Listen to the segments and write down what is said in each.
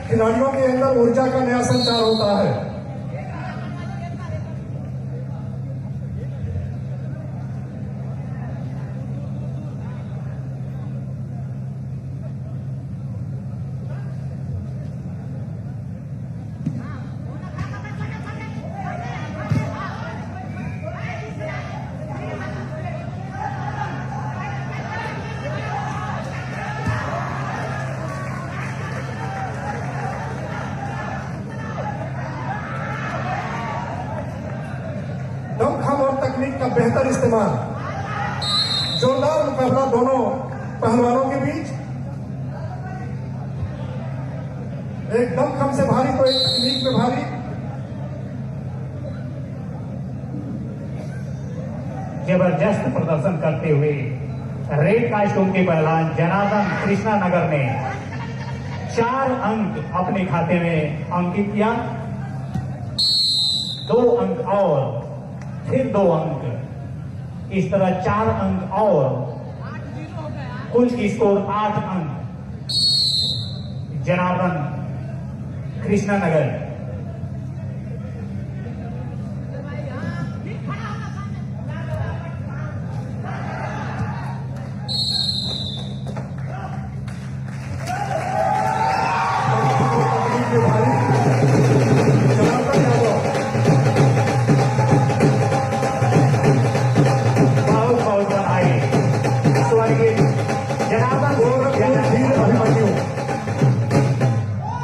खिलाड़ियों के अंदर ऊर्जा का नया संचार होता है। दमखम और तकनीक का बेहतर इस्तेमाल, जोरदार मुकाबला दोनों पहलवानों के बीच। एक दमखम से भारी तो एक तकनीक में भारी। जबरदस्त प्रदर्शन करते हुए रेड कास्टूम के पहलवान जनार्दन कृष्णा नगर ने 4 अंक अपने खाते में अंकित किया। 2 अंक और फिर 2 अंक, इस तरह 4 अंक और कुल स्कोर 8 अंक जनार्दन कृष्णा नगर।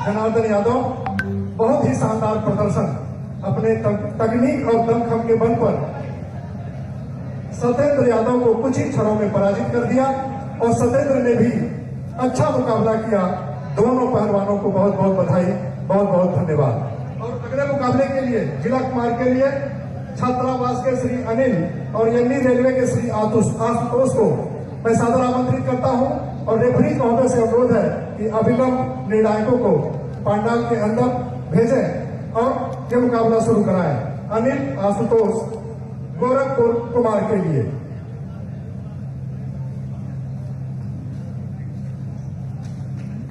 जनार्दन यादव बहुत ही शानदार प्रदर्शन अपने तकनीक और दमखम के बल पर सत्येंद्र यादव को कुछ ही क्षणों में पराजित कर दिया और सत्येंद्र ने भी अच्छा मुकाबला किया। दोनों पहलवानों को बहुत बहुत बधाई, बहुत बहुत धन्यवाद। और अगले मुकाबले के लिए जिला कुमार के लिए छात्रावास के श्री अनिल और यन्नी रेलवे के श्री आशुतोष को मैं सादर आमंत्रित करता हूं और रेफरी महोदय से अनुरोध है कि अभिगम निर्णायकों को पंडाल के अंदर भेजें और ये मुकाबला शुरू कराएं। अनिल आशुतोष गोरखपुर कुमार के लिए।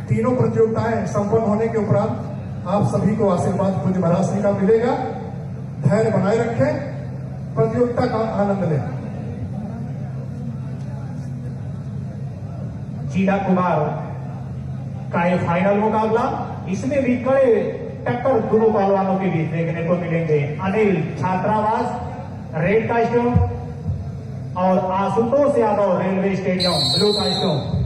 तीनों प्रतियोगिताएं संपन्न होने के उपरांत आप सभी को आशीर्वाद पूज्य महाराज श्री का मिलेगा। धैर्य बनाए रखें, प्रतियोगिता का आनंद लें। जिला कुमार का ये फाइनल मुकाबला, इसमें भी कड़े टक्कर दोनों पहलवानों के बीच देखने को मिलेंगे। अनिल छात्रावास रेड कास्टूम और Ashutosh Yadav railway stadium blue costume.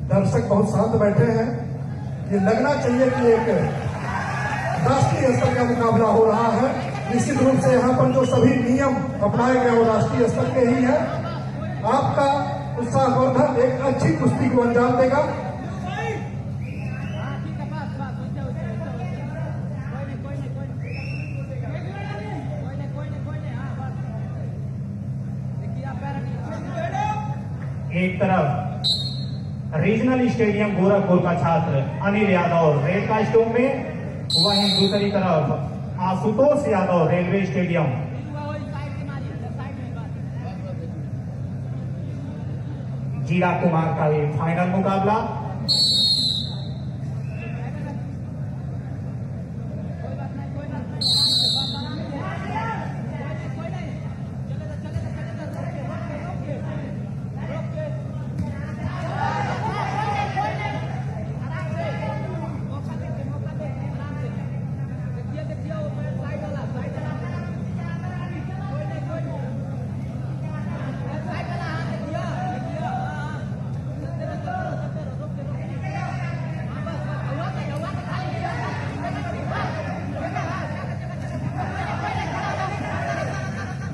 दर्शक बहुत शांत बैठे हैं। ये लगना चाहिए कि एक राष्ट्रीय स्तर का मुकाबला हो रहा है। निश्चित रूप से यहाँ पर जो सभी नियम अपनाए गए वो राष्ट्रीय स्तर के ही है। आपका उत्साहवर्धन एक अच्छी कुश्ती को अंजाम देगा। एक तरफ रीजनल स्टेडियम गोरखपुर का छात्र अनिल यादव रेड कास्टूम में, वहीं दूसरी तरफ आशुतोष यादव रेलवे स्टेडियम। जिला कुमार का ये फाइनल मुकाबला।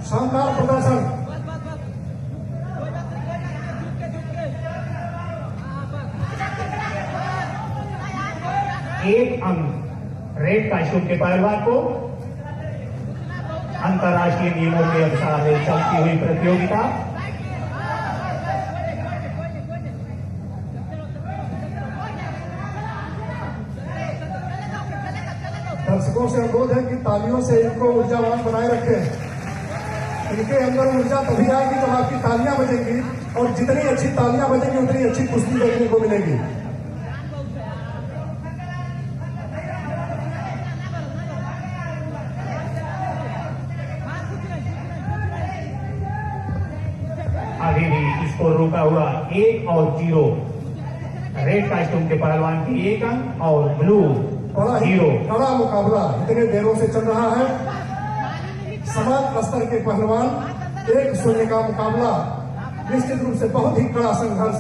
शानदार प्रदर्शन। 1 अंक रेड कास्ट्यूम के पहलवान को। अंतर्राष्ट्रीय नियमों के अनुसार चलती हुई प्रतियोगिता। दर्शकों से अनुरोध है कि तालियों से इनको ऊर्जावान बनाए रखें। इनके अंदर ऊर्जा तभी आएगी जब आपकी तालियां बजेंगी, और जितनी अच्छी तालियां बजेंगी उतनी अच्छी कुश्ती देखने को मिलेगी। अभी भी स्कोर रुका हुआ 1 और 0। रेड कास्ट्यूम के पहलवान की 1 अंक और ब्लू बड़ा ही 0। कड़ा मुकाबला इतने देरों से चल रहा है। समान स्तर के पहलवान 1-0 का मुकाबला। निश्चित रूप से बहुत ही कड़ा संघर्ष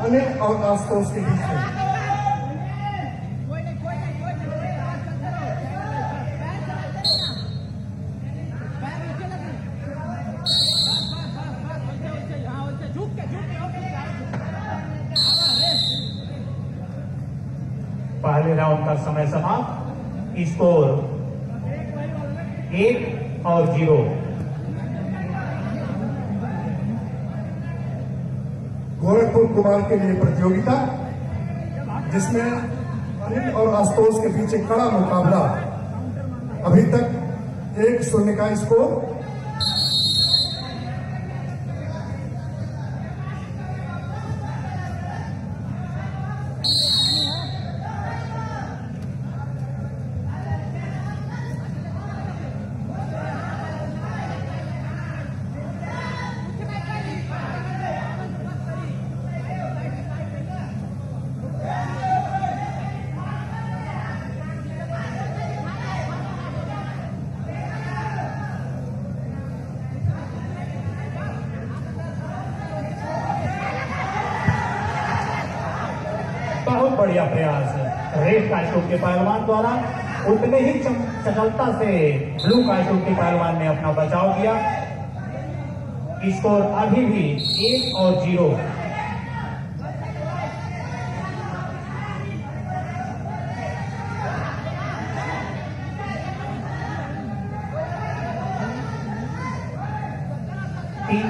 अनिल और आशुतोष के बीच में। पहले राउंड का समय समाप्त। स्कोर 1 और 0। गोरखपुर कुमार के लिए प्रतियोगिता, जिसमें अनिल और आशुतोष के बीच एक कड़ा मुकाबला। अभी तक 1-0 का स्कोर। बहुत बढ़िया प्रयास रेड कास्ट्यूम के पहलवान द्वारा। उतने ही चंचलता से ब्लू कास्ट्यूम के पहलवान ने अपना बचाव किया। स्कोर अभी भी 1 और 0।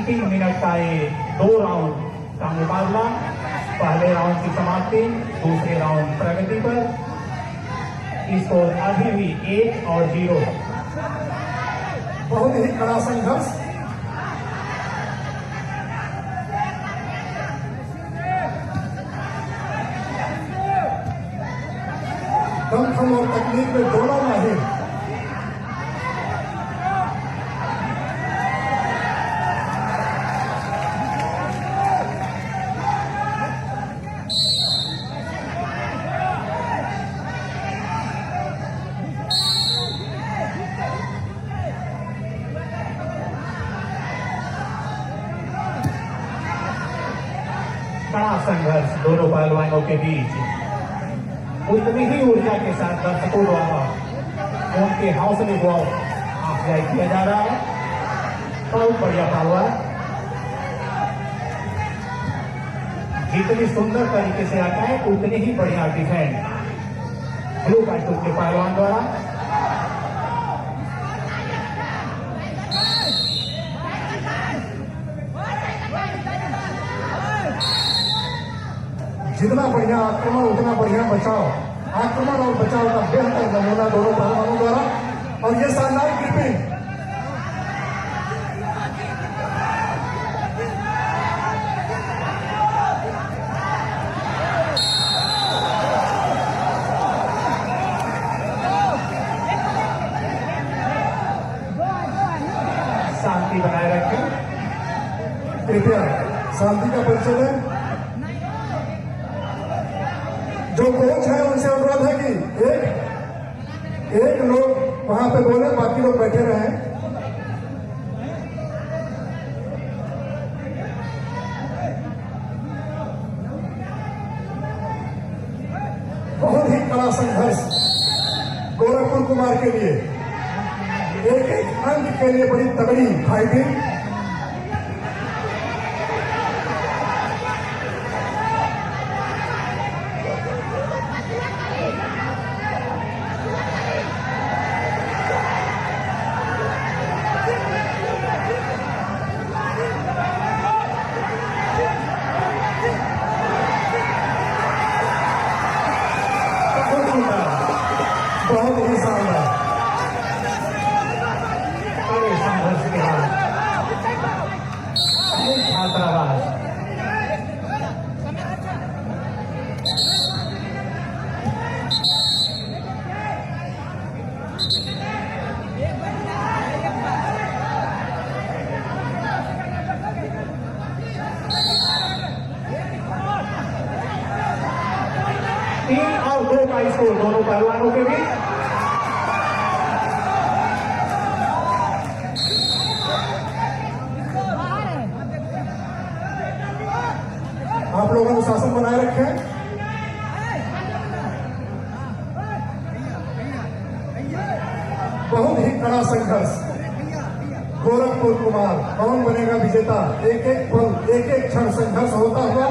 तीन मिनट का ये 2 राउंड का मुकाबला। पहले राउंड की समाप्ति, दूसरे राउंड प्रगति पर। स्कोर अभी भी 1 और 0। बहुत ही कड़ा संघर्ष। दमखम और तकनीक में दोनों माहिर। बड़ा संघर्ष दोनों पहलवानों के बीच। उतनी ही ऊर्जा के साथ दर्शकों द्वारा उनके हौसले को अफजाई किया जा रहा है। बहुत बढ़िया पहलवान, जितनी सुंदर तरीके से आता है उतनी ही बढ़िया डिफेंस ब्लू कास्ट्यूम के पहलवान द्वारा। जितना बढ़िया आक्रमण उतना बढ़िया बचाव। आक्रमण और बचाव का बेहतर नमूना दोनों पहलवानों द्वारा। और ये शानदार ग्रिपिंग। शांति बनाए रखें। कृपया शांति का परिचय दें। जो कोच है उनसे अनुरोध है कि एक लोग वहां पे बोले, बाकी लोग बैठे रहे। बहुत ही कड़ा संघर्ष गोरखपुर कुमार के लिए। एक अंक के लिए बड़ी तगड़ी फाइटिंग। 3 और 2 का स्कोर दोनों पहलवानों के बीच। आप लोग अनुशासन बनाए रखें। बहुत ही कड़ा संघर्ष। गोरखपुर कुमार कौन बनेगा विजेता? एक एक पल, एक एक क्षण संघर्ष होता हुआ,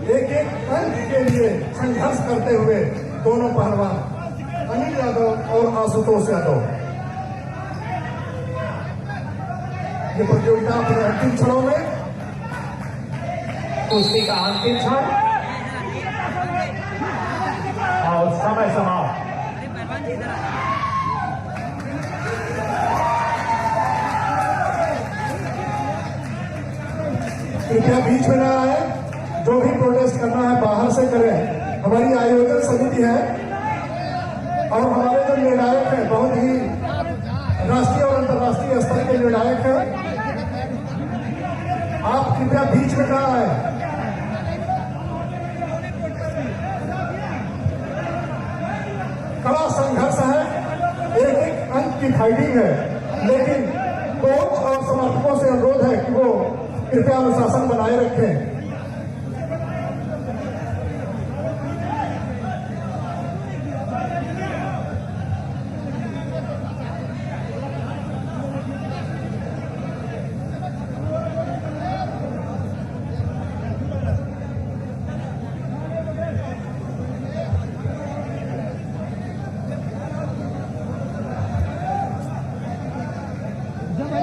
एक एक अंक के लिए संघर्ष करते हुए दोनों पहलवान अनिल यादव और आशुतोष यादव ये प्रतियोगिता अपने अंतिम क्षणों में। कुश्ती का अंतिम क्षण और समय समाप्त। कृपया बीच में ना आए। जो भी प्रोटेस्ट करना है बाहर से करें। हमारी आयोजन समिति है और हमारे जो निर्णायक हैं बहुत ही राष्ट्रीय और अंतर्राष्ट्रीय स्तर के निर्णायक हैं। आप कृपया बीच में ना आए। कड़ा संघर्ष है, एक एक अंक की फाइटिंग है, लेकिन कोच और समर्थकों से अनुरोध है कि वो कृपया अनुशासन बनाए रखें।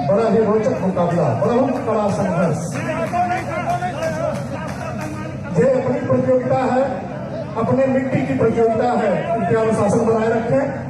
बड़ा ही रोचक मुकाबला, बड़ा ही कड़ा संघर्ष। ये अपनी प्रतियोगिता है, अपने मिट्टी की प्रतियोगिता है। कृपया अनुशासन बनाए रखें।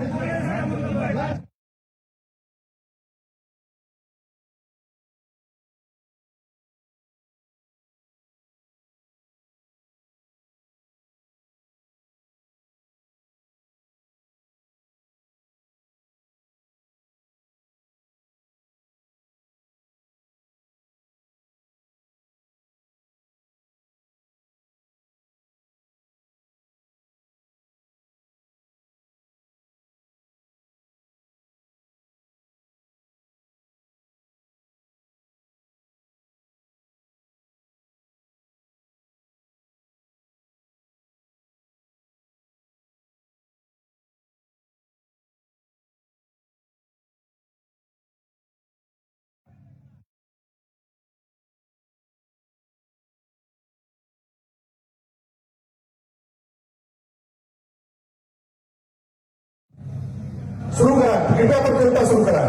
शुरू करा, कृपया प्रतियोगिता शुरू करा।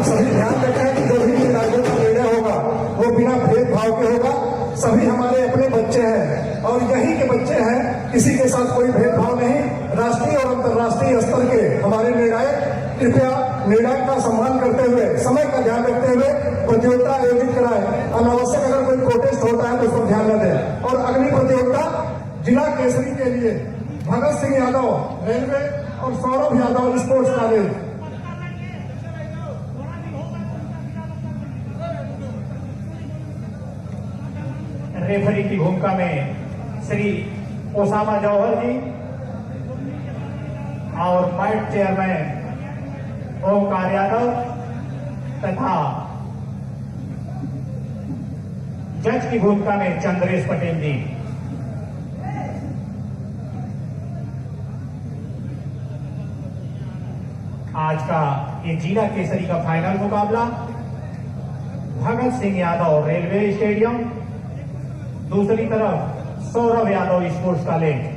सभी ध्यान रखें कि जो भी निर्णायकों का निर्णय होगा वो बिना भेदभाव के होगा। सभी हमारे अपने बच्चे हैं और यही के बच्चे हैं, किसी के साथ कोई भेदभाव नहीं। राष्ट्रीय और अंतर्राष्ट्रीय स्तर के हमारे निर्णायक, कृपया निर्णायक का सम्मान करते हुए, समय का ध्यान रखते हुए प्रतियोगिता आयोजित कराएं। अनावश्यक अगर कोई प्रोटेस्ट होता है तो उस पर ध्यान न दें। और अगली प्रतियोगिता जिला केसरी के लिए भगत सिंह यादव रेलवे और Saurabh Yadav sports college. Referee की भूमिका में श्री ओसामा जौहर जी और वाइस चेयरमैन ओमकार यादव तथा जज की भूमिका में चंद्रेश पटेल जी। आज का ये जिला केसरी का फाइनल मुकाबला भगत सिंह यादव रेलवे स्टेडियम, दूसरी तरफ सौरभ यादव स्पोर्ट्स कॉलेज।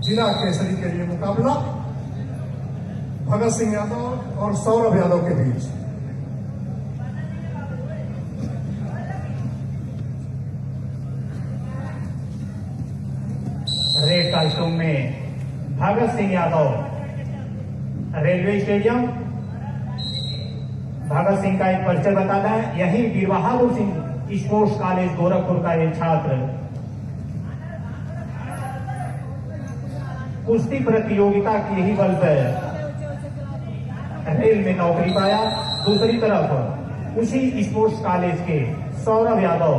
जिला केसरी के लिए मुकाबला भगत सिंह यादव और सौरभ यादव के बीच। कॉस्ट्यूम में भगत सिंह यादव, रेलवे स्टेडियम। भगत सिंह का एक परिचय बताना है, यही वीर बहादुर सिंह स्पोर्ट्स कॉलेज गोरखपुर का एक छात्र कुश्ती प्रतियोगिता के ही बल पर रेल में नौकरी पाया। दूसरी तरफ उसी स्पोर्ट्स कॉलेज के सौरभ यादव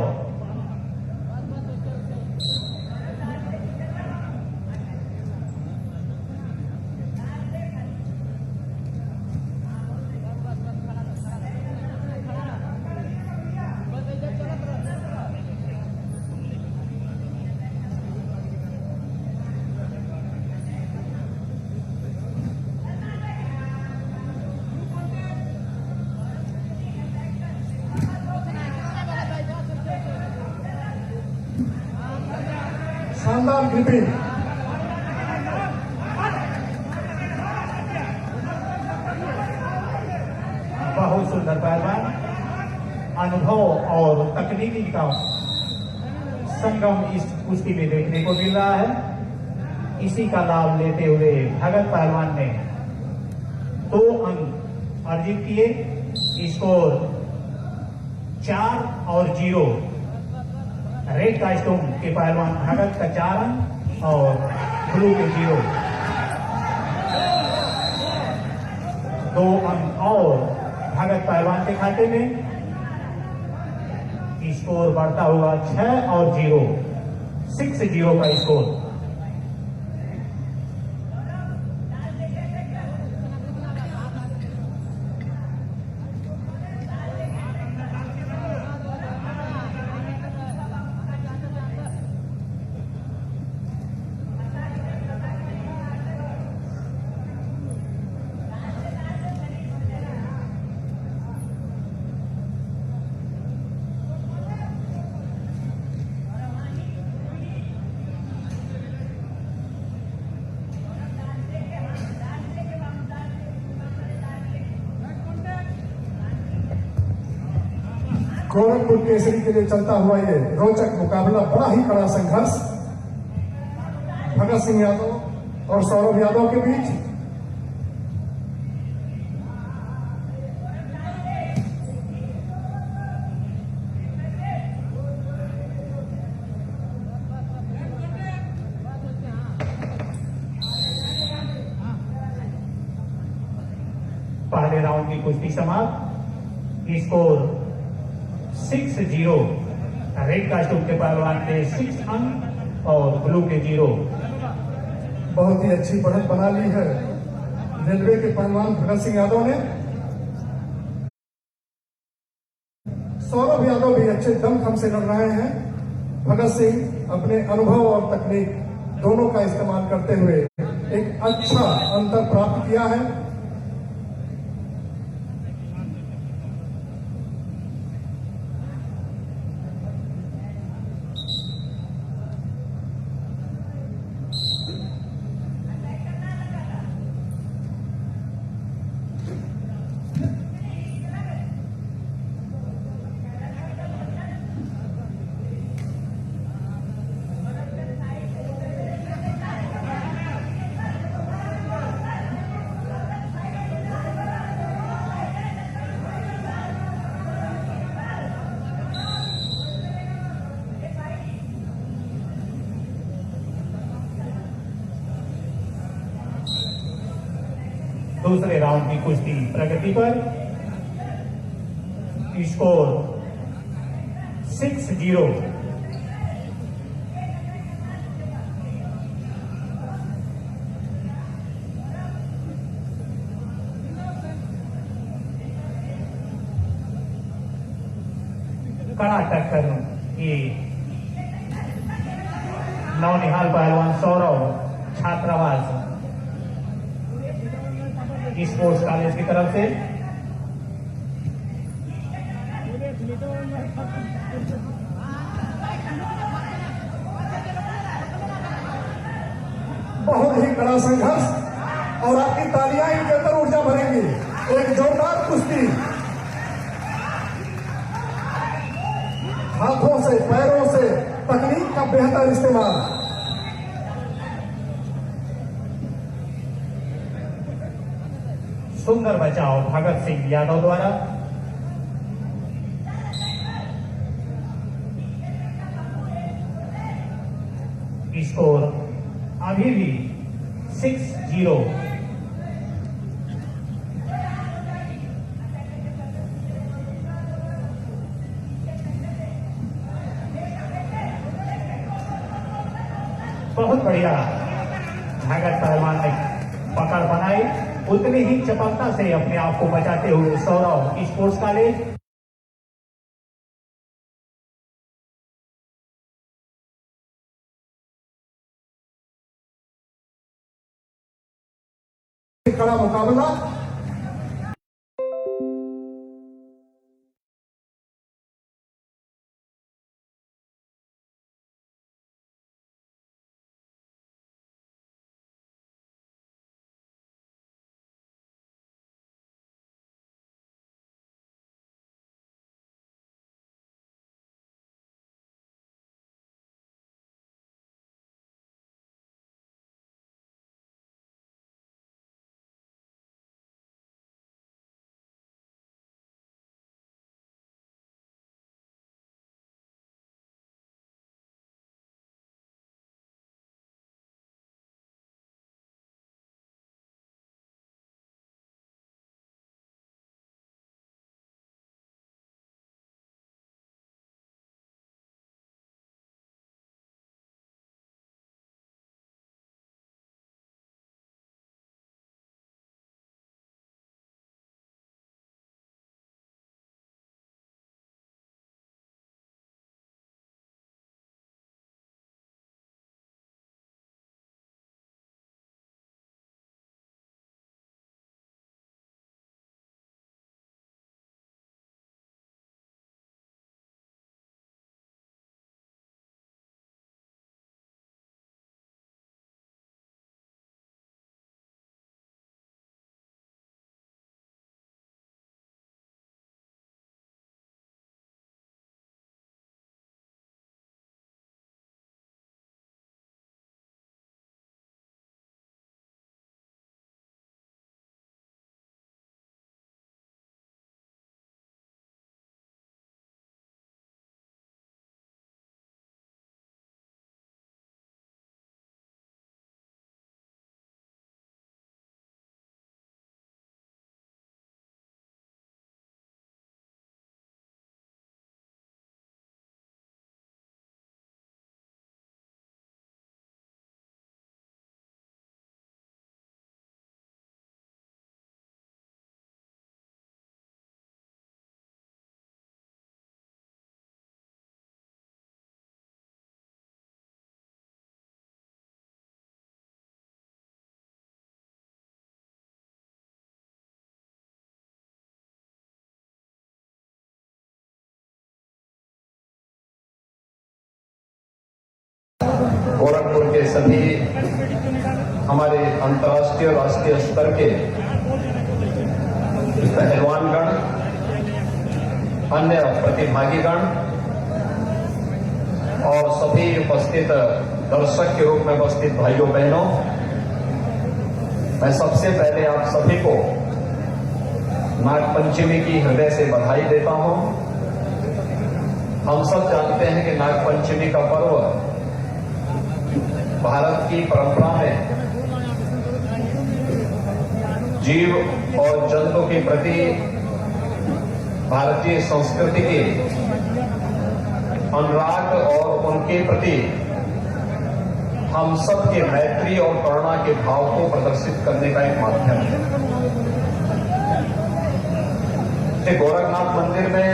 शानदार ग्रिपिंग, बहुत सुंदर पहलवान। अनुभव और तकनीकी का संगम इस कुश्ती में देखने को मिल रहा है। इसी का लाभ लेते हुए भगत पहलवान ने 2 अंक अर्जित किए। स्कोर 4 और 0। रेड कॉस्ट्यूम के पहलवान भगत का 4 अंक और ब्लू के 0। 2 अंक और भगत पहलवान के खाते में। स्कोर बढ़ता हुआ 6 और 0, 6-0 का स्कोर। गोरखपुर केसरी के लिए चलता हुआ ये रोचक मुकाबला, बड़ा ही कड़ा संघर्ष भगत सिंह यादव और सौरभ यादव के बीच। पहले राउंड की कुश्ती समाप्त। स्कोर 6-0। रेड कॉस्ट्यूम के पहलवान के 6 अंक और ब्लू के 0। बहुत ही अच्छी बढ़त बना ली है रेलवे के पहलवान भगत सिंह यादव ने। सौरभ यादव भी अच्छे दमखम से लड़ रहे हैं। भगत सिंह अपने अनुभव और तकनीक दोनों का इस्तेमाल करते हुए एक अच्छा अंतर प्राप्त किया है। दूसरे राउंड की कुश्ती प्रगति पर। स्कोर 6-0। कड़ा टक्कर ये नौनिहाल पहलवान सौरभ छात्रावास स्पोर्ट्स कॉलेज की तरफ से। बहुत ही कड़ा संघर्ष और आपकी तालियां ही बेहतर ऊर्जा भरेंगी। एक जोरदार कुश्ती, हाथों से पैरों से तकनीक का बेहतर इस्तेमाल। सुंदर बचाव भगत सिंह यादव द्वारा। स्कोर अभी भी 6-0। बहुत बढ़िया भगत पहलवान ने पकड़ बनाई, उतनी ही चपलता से अपने आप को बचाते हुए सौरव स्पोर्ट्स कॉलेज। कड़ा मुकाबला गोरखपुर के सभी हमारे अंतर्राष्ट्रीय और राष्ट्रीय स्तर के पहलवानगण, अन्य प्रतिभागीगण और सभी उपस्थित दर्शक के रूप में उपस्थित भाइयों बहनों, मैं सबसे पहले आप सभी को नागपंचमी की हृदय से बधाई देता हूं। हम सब जानते हैं कि नागपंचमी का पर्व भारत की परंपरा में जीव और जंतु के प्रति भारतीय संस्कृति के अनुराग और उनके प्रति हम सब के मैत्री और करुणा के भाव को प्रदर्शित करने का एक माध्यम है। गोरखनाथ मंदिर में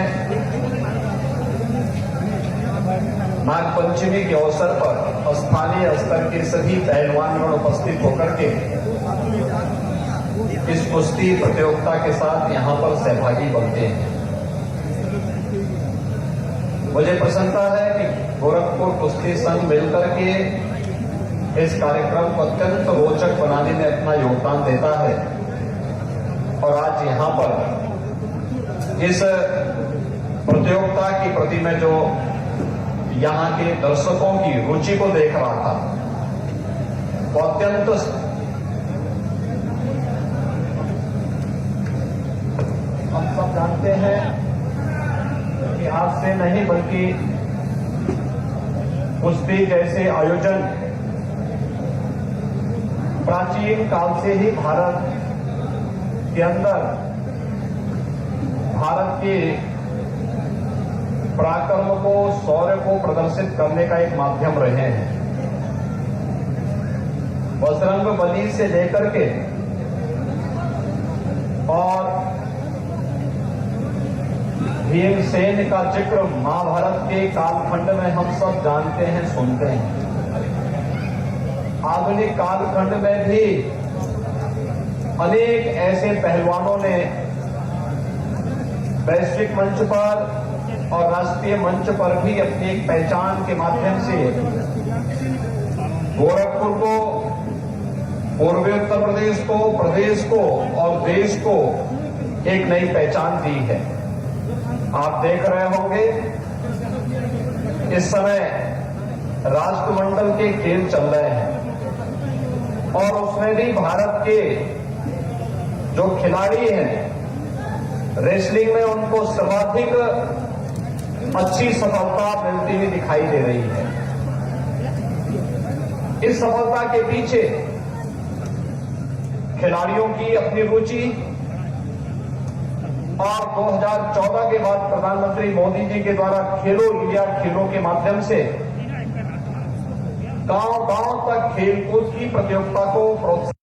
नागपंचमी के अवसर पर स्थानीय स्तर के सभी पहलवानगण उपस्थित होकर के इस कुश्ती प्रतियोगिता के साथ यहां पर सहभागी बनते हैं। मुझे प्रसन्नता है कि गोरखपुर कुश्ती संघ मिलकर के इस कार्यक्रम को अत्यंत रोचक बनाने में अपना योगदान देता है और आज यहां पर इस प्रतियोगिता के प्रति मैं जो यहां के दर्शकों की रुचि को देख रहा था, वो अत्यंत हम सब जानते हैं कि आज से नहीं बल्कि कुश्ती जैसे आयोजन प्राचीन काल से ही भारत के अंदर भारत के पराक्रम को, शौर्य को प्रदर्शित करने का एक माध्यम रहे हैं। बजरंग बली से लेकर के और भीमसेन का जिक्र महाभारत के कालखंड में हम सब जानते हैं, सुनते हैं। आधुनिक कालखंड में भी अनेक ऐसे पहलवानों ने वैश्विक मंच पर और राष्ट्रीय मंच पर भी अपनी एक पहचान के माध्यम से गोरखपुर को, पूर्वी उत्तर प्रदेश को, प्रदेश को और देश को एक नई पहचान दी है। आप देख रहे होंगे इस समय राष्ट्रमंडल के खेल चल रहे हैं और उसमें भी भारत के जो खिलाड़ी हैं रेसलिंग में उनको सर्वाधिक अच्छी सफलता मिलती हुई दिखाई दे रही है। इस सफलता के पीछे खिलाड़ियों की अपनी रुचि और 2014 के बाद प्रधानमंत्री मोदी जी के द्वारा खेलो इंडिया खेलों के माध्यम से गांव-गांव तक खेलकूद की प्रतियोगिता को प्रोत्साहन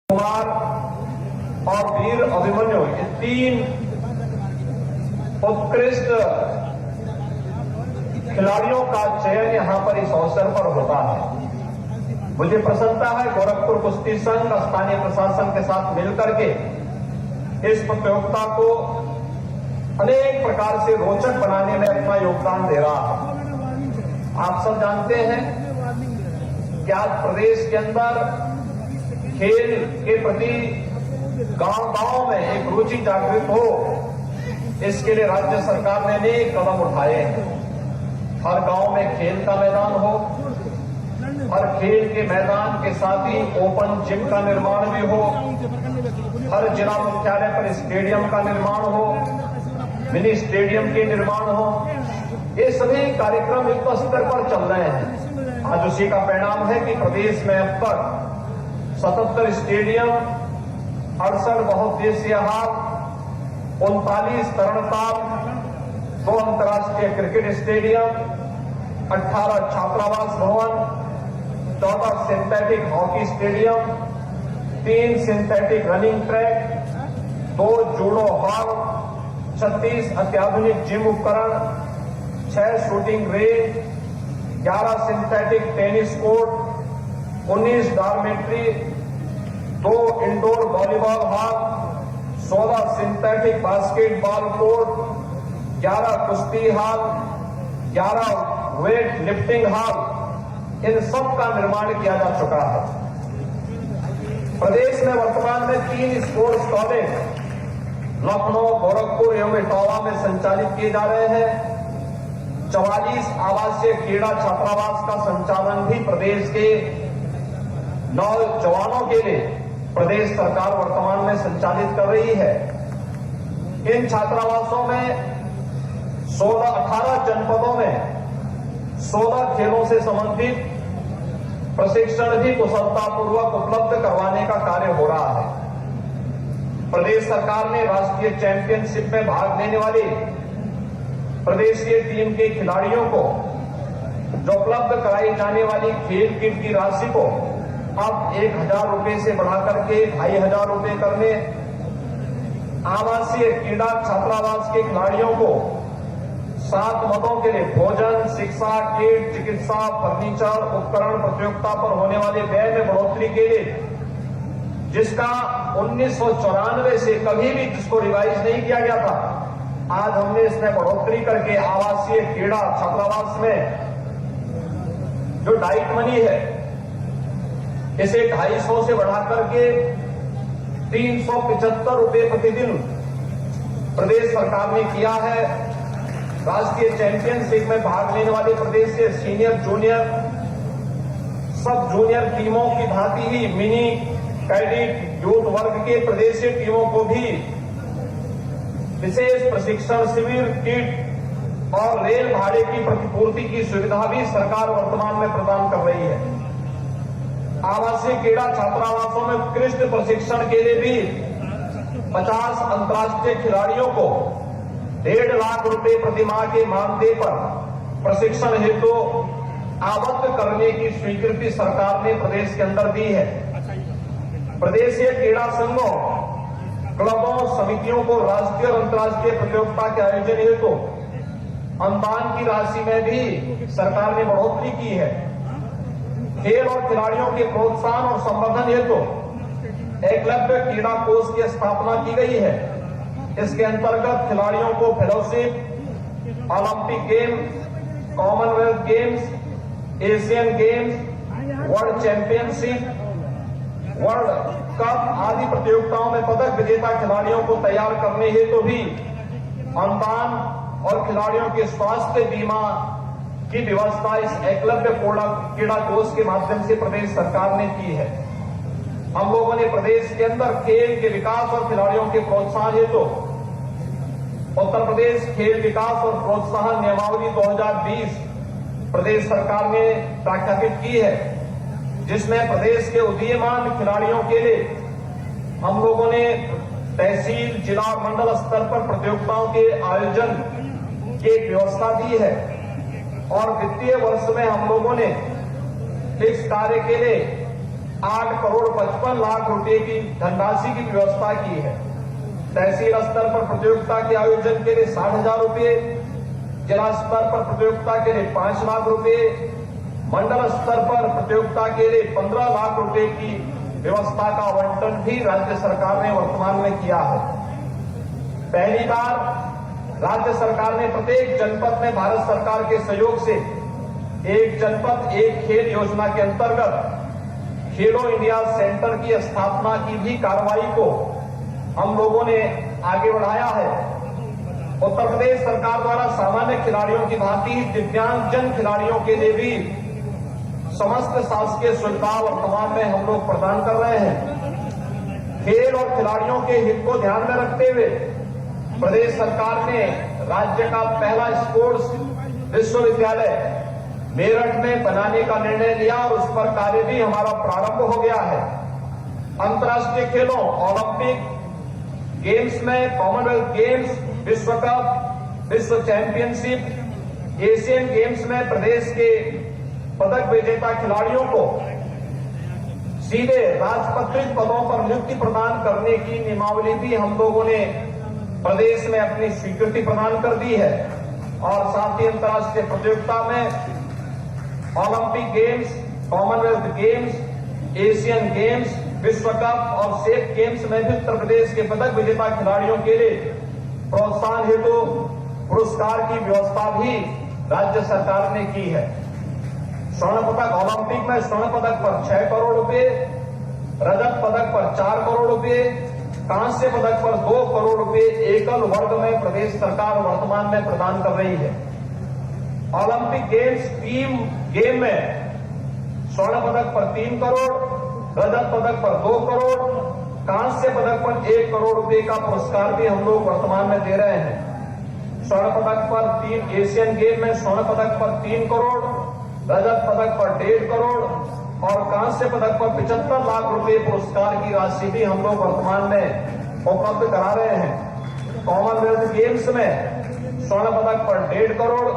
कुमार और वीर अभिमन्यु, ये तीन उत्कृष्ट खिलाड़ियों का चयन यहां पर इस अवसर पर होता है। मुझे प्रसन्नता है गोरखपुर कुश्ती संघ स्थानीय प्रशासन के साथ मिलकर के इस प्रतियोगिता को अनेक प्रकार से रोचक बनाने में अपना योगदान दे रहा है। आप सब जानते हैं कि आज प्रदेश के अंदर खेल के प्रति गांव-गांव में एक रुचि जागृत हो, इसके लिए राज्य सरकार ने अनेक कदम उठाए हैं। हर गांव में खेल का मैदान हो, हर खेल के मैदान के साथ ही ओपन जिम का निर्माण भी हो, हर जिला मुख्यालय पर स्टेडियम का निर्माण हो, मिनी स्टेडियम के निर्माण हो। ये सभी कार्यक्रम युद्ध स्तर पर चल रहे हैं। आज उसी का परिणाम है कि प्रदेश में अब तक 77 स्टेडियम, 68 बहुउद्देशीय हाल, 39 तरणताल, 2 अंतर्राष्ट्रीय क्रिकेट स्टेडियम, 18 छात्रावास भवन, 14 synthetic hockey stadium, 3 synthetic running track, 2 judo hall, 36 अत्याधुनिक जिम उपकरण, 6 shooting range, 11 synthetic tennis court, 19 dormitory, 2 indoor volleyball hall, 16 synthetic basketball court, 11 कुश्ती हॉल, 11 वेट लिफ्टिंग हॉल, इन सब का निर्माण किया जा चुका है। प्रदेश में वर्तमान में 3 स्पोर्ट्स कॉलेज लखनऊ, गोरखपुर एवं इटावा में संचालित किए जा रहे हैं। 44 आवासीय क्रीड़ा छात्रावास का संचालन भी प्रदेश के नौजवानों के लिए प्रदेश सरकार वर्तमान में संचालित कर रही है। इन छात्रावासों में 18 जनपदों में 16 खेलों से संबंधित प्रशिक्षण भी कुशलतापूर्वक उपलब्ध करवाने का कार्य हो रहा है। प्रदेश सरकार ने राष्ट्रीय चैंपियनशिप में भाग लेने वाली प्रदेश की टीम के खिलाड़ियों को जो उपलब्ध कराई जाने वाली खेल किट की राशि को अब 1,000 रुपए से बढ़ाकर के 2,500 रुपए करने, आवासीय क्रीड़ा छात्रावास के खिलाड़ियों को 7 मदों के लिए भोजन, शिक्षा, किट, चिकित्सा, फर्नीचर, उपकरण प्रतियोगिता पर होने वाले व्यय में बढ़ोतरी के लिए, जिसका 1994 से कभी भी जिसको रिवाइज नहीं किया गया था, आज हमने इसमें बढ़ोतरी करके आवासीय क्रीड़ा छात्रावास में जो डाइट मनी है इसे 250 से बढ़ाकर के 375 रुपए प्रतिदिन प्रदेश सरकार ने किया है। राष्ट्रीय चैंपियनशिप में भाग लेने वाले प्रदेश के सीनियर, जूनियर, सब जूनियर टीमों की भांति ही मिनी, कैडेट, यूथ वर्ग के प्रदेशीय टीमों को भी विशेष प्रशिक्षण शिविर, किट और रेल भाड़े की प्रतिपूर्ति की सुविधा भी सरकार वर्तमान में प्रदान कर रही है। आवासीय क्रीड़ा छात्रावासों में उत्कृष्ट प्रशिक्षण के लिए भी 50 अंतर्राष्ट्रीय खिलाड़ियों को 1.5 लाख रुपए प्रति माह के मानदेय पर प्रशिक्षण हेतु आबद्ध करने की स्वीकृति सरकार ने प्रदेश के अंदर दी है। प्रदेशीय क्रीड़ा संघों, क्लबों, समितियों को राष्ट्रीय और अंतर्राष्ट्रीय प्रतियोगिता के आयोजन हेतु अनुदान की राशि में भी सरकार ने बढ़ोतरी की है। खेल और खिलाड़ियों के प्रोत्साहन और संवर्धन हेतु एकलव्य क्रीड़ा कोष की स्थापना की गई है। इसके अंतर्गत खिलाड़ियों को fellowship, Olympic games, Commonwealth games, Asian games, world championship, world cup आदि प्रतियोगिताओं में पदक विजेता खिलाड़ियों को तैयार करने हेतु भी अनुदान और खिलाड़ियों के स्वास्थ्य बीमा की व्यवस्था इस एकलव्य क्रीड़ा कोष के माध्यम से प्रदेश सरकार ने की है। हम लोगों ने प्रदेश के अंदर खेल के विकास और खिलाड़ियों के प्रोत्साहन हेतु उत्तर प्रदेश खेल विकास और प्रोत्साहन नियमावली 2020 प्रदेश सरकार ने प्रख्यापित की है, जिसमें प्रदेश के उदीयमान खिलाड़ियों के लिए हम लोगों ने तहसील, जिला और मंडल स्तर पर प्रतियोगिताओं के आयोजन की एक व्यवस्था दी है और वित्तीय वर्ष में हम लोगों ने इस कार्य के लिए 8 करोड़ 55 लाख रुपए की धनराशि की व्यवस्था की है। तहसील स्तर पर प्रतियोगिता के आयोजन के लिए 60,000 रुपए, जिला स्तर पर प्रतियोगिता के लिए 5 लाख रुपए, मंडल स्तर पर प्रतियोगिता के लिए 15 लाख रुपए की व्यवस्था का आवंटन भी राज्य सरकार ने वर्तमान में किया है। पहली बार राज्य सरकार ने प्रत्येक जनपद में भारत सरकार के सहयोग से एक जनपद एक खेल योजना के अंतर्गत खेलो इंडिया सेंटर की स्थापना की भी कार्रवाई को हम लोगों ने आगे बढ़ाया है। उत्तर प्रदेश सरकार द्वारा सामान्य खिलाड़ियों की भांति दिव्यांगजन खिलाड़ियों के लिए भी समस्त शासकीय सुविधा वर्तमान में हम लोग प्रदान कर रहे हैं। खेल और खिलाड़ियों के हित को ध्यान में रखते हुए प्रदेश सरकार ने राज्य का पहला स्पोर्ट्स विश्वविद्यालय मेरठ में बनाने का निर्णय लिया और उस पर कार्य भी हमारा प्रारंभ हो गया है। अंतर्राष्ट्रीय खेलों, ओलंपिक गेम्स में कॉमनवेल्थ गेम्स, विश्व कप, विश्व चैंपियनशिप, एशियन गेम्स में प्रदेश के पदक विजेता खिलाड़ियों को सीधे राजपत्रित पदों पर नियुक्ति प्रदान करने की नियमावली भी हम लोगों ने प्रदेश में अपनी स्वीकृति प्रदान कर दी है और साथ ही अंतर्राष्ट्रीय प्रतियोगिता में Olympic games, Commonwealth games, Asian games, विश्व कप और सेफ गेम्स में भी उत्तर प्रदेश के पदक विजेता खिलाड़ियों के लिए प्रोत्साहन हेतु पुरस्कार की व्यवस्था भी राज्य सरकार ने की है। स्वर्ण पदक ओलंपिक में स्वर्ण पदक पर 6 करोड़ रुपए, रजत पदक पर 4 करोड़ रुपए, कांस्य पदक पर 2 करोड़ रुपए एकल वर्ग में प्रदेश सरकार वर्तमान में प्रदान कर रही है। ओलंपिक गेम्स टीम गेम में स्वर्ण पदक पर 3 करोड़, रजत पदक पर 2 करोड़, कांस्य पदक पर 1 करोड़ रुपए का पुरस्कार भी हम लोग वर्तमान में दे रहे हैं। स्वर्ण पदक पर 3, एशियन गेम में स्वर्ण पदक पर 3 करोड़, रजत पदक पर 1.5 करोड़ और कांस्य पदक पर 75 लाख रुपए पुरस्कार की राशि भी हम लोग वर्तमान में उपलब्ध करा रहे हैं। कॉमनवेल्थ गेम्स में स्वर्ण पदक पर 1.5 करोड़,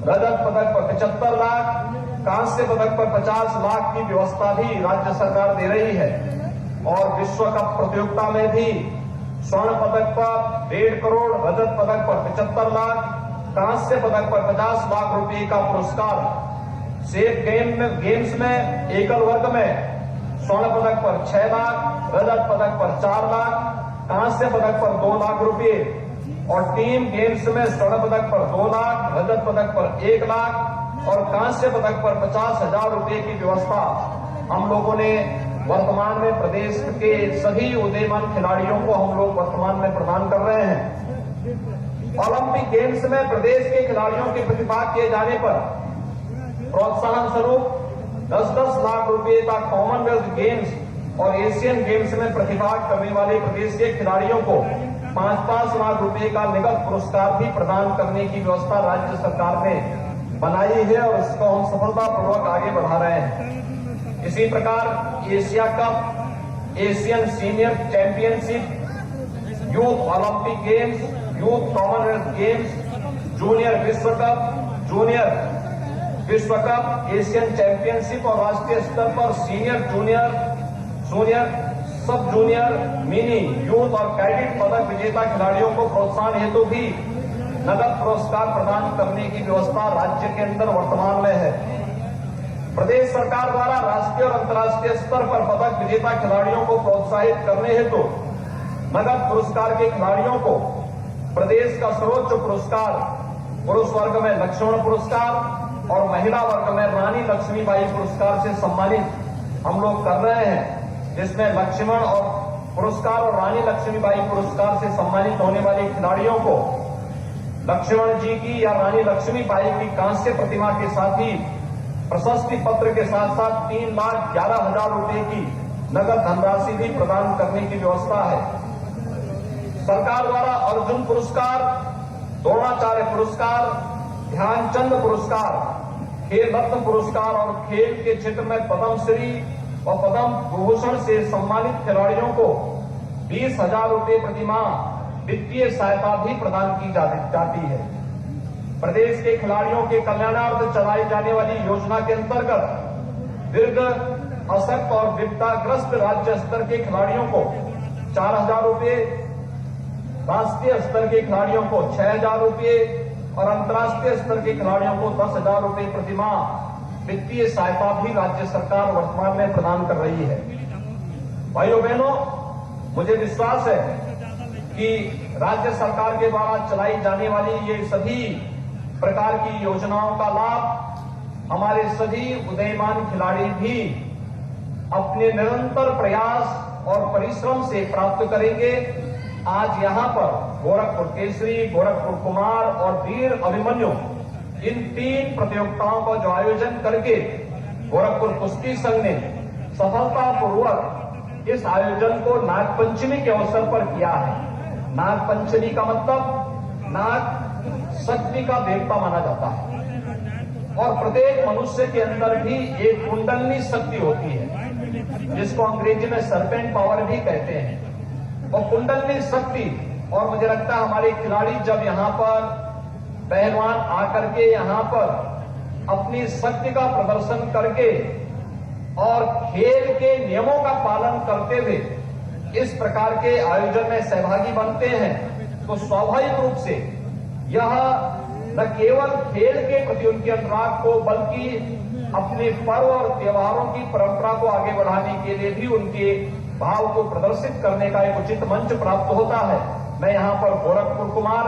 रजत पदक पर 75 लाख, कांस्य पदक पर 50 लाख की व्यवस्था भी राज्य सरकार दे रही है और विश्व कप प्रतियोगिता में भी स्वर्ण पदक पर 1.5 करोड़, रजत पदक पर 75 लाख, कांस्य पदक पर 50 लाख रुपए का पुरस्कार। सेफ गेम्स में एकल वर्ग में स्वर्ण पदक पर 6 लाख, रजत पदक पर 4 लाख, कांस्य पदक पर 2 लाख रुपए और टीम गेम्स में स्वर्ण पदक पर 2 लाख, रजत पदक पर 1 लाख और कांस्य पदक पर 50,000 रुपए की व्यवस्था हम लोगों ने वर्तमान में प्रदेश के सभी उदीयमान खिलाड़ियों को हम लोग वर्तमान में प्रदान कर रहे हैं। ओलंपिक गेम्स में प्रदेश के खिलाड़ियों के प्रतिभाग किए जाने पर प्रोत्साहन स्वरूप 10-10 लाख रुपए का कॉमनवेल्थ गेम्स और एशियन गेम्स में प्रतिभाग करने वाले प्रदेश के खिलाड़ियों को 5-5 लाख रुपए का नगद पुरस्कार भी प्रदान करने की व्यवस्था राज्य सरकार ने बनाई है और इसको हम सफलतापूर्वक आगे बढ़ा रहे हैं। इसी प्रकार Asia cup, Asian senior championship, youth Olympic games, youth Commonwealth games, junior विश्व कप, जूनियर विश्व कप, एशियन चैंपियनशिप और राष्ट्रीय स्तर पर सीनियर, जूनियर, सब जूनियर, मिनी, यूथ और कैडेट पदक विजेता खिलाड़ियों को प्रोत्साहन हेतु भी नगद पुरस्कार प्रदान करने की व्यवस्था राज्य के अंदर वर्तमान में है। प्रदेश सरकार द्वारा राष्ट्रीय और अंतर्राष्ट्रीय स्तर पर पदक विजेता खिलाड़ियों को प्रोत्साहित करने हेतु नगद पुरस्कार के खिलाड़ियों को प्रदेश का सर्वोच्च पुरस्कार पुरुष वर्ग में लक्ष्मण पुरस्कार और महिला वर्ग में रानी लक्ष्मीबाई पुरस्कार से सम्मानित हम लोग कर रहे हैं, जिसमें लक्ष्मण और पुरस्कार और रानी लक्ष्मीबाई पुरस्कार से सम्मानित होने वाले खिलाड़ियों को लक्ष्मण जी की या रानी लक्ष्मीबाई की कांस्य प्रतिमा के साथ ही प्रशस्ति पत्र के साथ साथ 3,11,000 रुपए की नगद धनराशि भी प्रदान करने की व्यवस्था है। सरकार द्वारा अर्जुन पुरस्कार, द्रोणाचार्य पुरस्कार, ध्यानचंद पुरस्कार, खेल रत्न पुरस्कार और खेल के क्षेत्र में पद्मश्री और पद्म विभूषण से सम्मानित खिलाड़ियों को 20,000 रुपए प्रतिमाह वित्तीय सहायता भी प्रदान की जाती है। प्रदेश के खिलाड़ियों के कल्याणार्थ चलाई जाने वाली योजना के अंतर्गत वृद्ध, अशक्त और विकटाग्रस्त राज्य स्तर के खिलाड़ियों को 4,000 रुपए, राष्ट्रीय स्तर के खिलाड़ियों को 6,000 रुपए और अंतर्राष्ट्रीय स्तर के खिलाड़ियों को 10,000 रुपए प्रतिमाह वित्तीय सहायता भी राज्य सरकार वर्तमान में प्रदान कर रही है। भाइयों बहनों, मुझे विश्वास है कि राज्य सरकार के द्वारा चलाई जाने वाली ये सभी प्रकार की योजनाओं का लाभ हमारे सभी उदीयमान खिलाड़ी भी अपने निरंतर प्रयास और परिश्रम से प्राप्त करेंगे। आज यहां पर गोरखपुर केसरी, गोरखपुर कुमार और वीर अभिमन्यु इन 3 प्रतियोगिताओं का जो आयोजन करके गोरखपुर कुश्ती संघ ने सफलतापूर्वक इस आयोजन को नागपंचमी के अवसर पर किया है। नागपंचमी का मतलब नाग शक्ति का देवता माना जाता है और प्रत्येक मनुष्य के अंदर भी एक कुंडलनी शक्ति होती है, जिसको अंग्रेजी में सर्पेंट पावर भी कहते हैं। और कुंडलनी शक्ति, और मुझे लगता है हमारे खिलाड़ी जब यहाँ पर पहलवान आकर के यहाँ पर अपनी शक्ति का प्रदर्शन करके और खेल के नियमों का पालन करते हुए इस प्रकार के आयोजन में सहभागी बनते हैं, तो स्वाभाविक रूप से यह न केवल खेल के प्रति उनके अनुराग को बल्कि अपने पर्व और त्योहारों की परंपरा को आगे बढ़ाने के लिए भी उनके भाव को प्रदर्शित करने का एक उचित मंच प्राप्त होता है। मैं यहाँ पर गोरखपुर कुमार,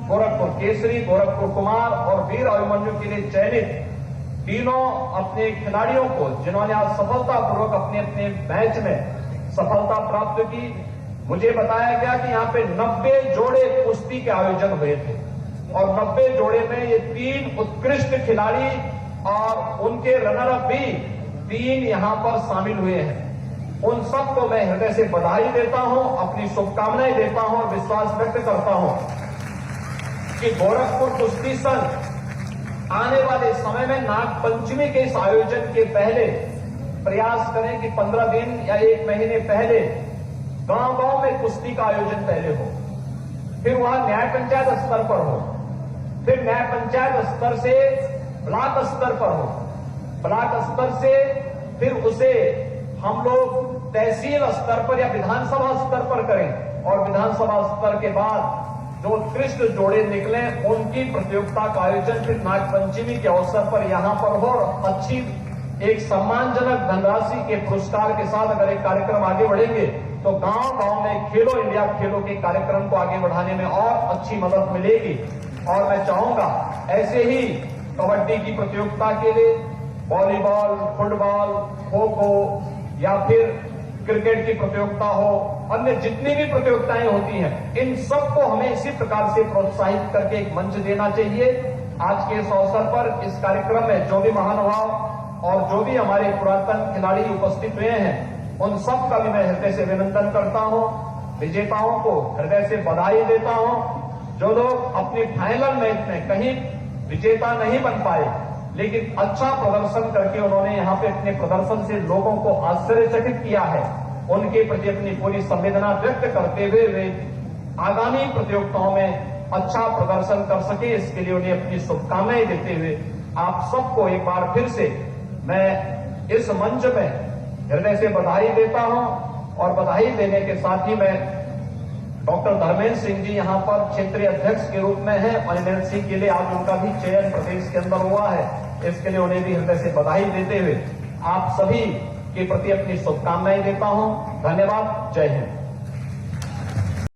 गोरखपुर केसरी, गोरखपुर कुमार और वीर अभिमन्यु के लिए चयनित तीनों अपने खिलाड़ियों को, जिन्होंने आज सफलतापूर्वक अपने अपने मैच में सफलता प्राप्त की, मुझे बताया गया कि यहाँ पे 90 जोड़े कुश्ती के आयोजन हुए थे और 90 जोड़े में ये 3 उत्कृष्ट खिलाड़ी और उनके रनर अप भी 3 यहाँ पर शामिल हुए हैं। उन सबको मैं हृदय से बधाई देता हूं, अपनी शुभकामनाएं देता हूं और विश्वास व्यक्त करता हूं कि गोरखपुर कुश्ती संघ आने वाले समय में नागपंचमी के इस आयोजन के पहले प्रयास करें कि 15 दिन या 1 महीने पहले गांव-गांव में कुश्ती का आयोजन पहले हो, फिर वहां न्याय पंचायत स्तर पर हो, फिर न्याय पंचायत स्तर से ब्लॉक स्तर पर हो ब्लॉक स्तर से फिर उसे हम लोग तहसील स्तर पर या विधानसभा स्तर पर करें और विधानसभा स्तर के बाद जो उत्कृष्ट जोड़े निकले उनकी प्रतियोगिता का आयोजन फिर नागपंचमी के अवसर पर यहां पर हो और अच्छी एक सम्मानजनक धनराशि के पुरस्कार के साथ अगर एक कार्यक्रम आगे बढ़ेंगे तो गांव गांव में खेलो इंडिया खेलों के कार्यक्रम को आगे बढ़ाने में और अच्छी मदद मिलेगी। और मैं चाहूंगा ऐसे ही कबड्डी की प्रतियोगिता के लिए वॉलीबॉल, फुटबॉल, खो खो या फिर क्रिकेट की प्रतियोगिता हो, अन्य जितनी भी प्रतियोगिताएं होती हैं, इन सबको हमें इसी प्रकार से प्रोत्साहित करके एक मंच देना चाहिए। आज के इस अवसर पर इस कार्यक्रम में जो भी महानुभाव और जो भी हमारे पुरातन खिलाड़ी उपस्थित हुए हैं उन सब का भी मैं हृदय से अभिनंदन करता हूं। विजेताओं को हृदय से बधाई देता हूं। जो लोग अपनी फाइनल मैच में कहीं विजेता नहीं बन पाए लेकिन अच्छा प्रदर्शन करके उन्होंने यहां पे अपने प्रदर्शन से लोगों को आश्चर्यचकित किया है, उनके प्रति अपनी पूरी संवेदना व्यक्त करते हुए वे आगामी प्रतियोगिताओं में अच्छा प्रदर्शन कर सके इसके लिए उन्हें अपनी शुभकामनाएं देते हुए आप सबको एक बार फिर से मैं इस मंच में हृदय से बधाई देता हूं। और बधाई देने के साथ ही मैं डॉक्टर धर्मेंद्र सिंह जी यहां पर क्षेत्रीय अध्यक्ष के रूप में हैं और एनएलसी के लिए आज उनका भी चयन प्रदेश के अंदर हुआ है, इसके लिए उन्हें भी हृदय से बधाई देते हुए आप सभी के प्रति अपनी शुभकामनाएं देता हूं। धन्यवाद। जय हिंद।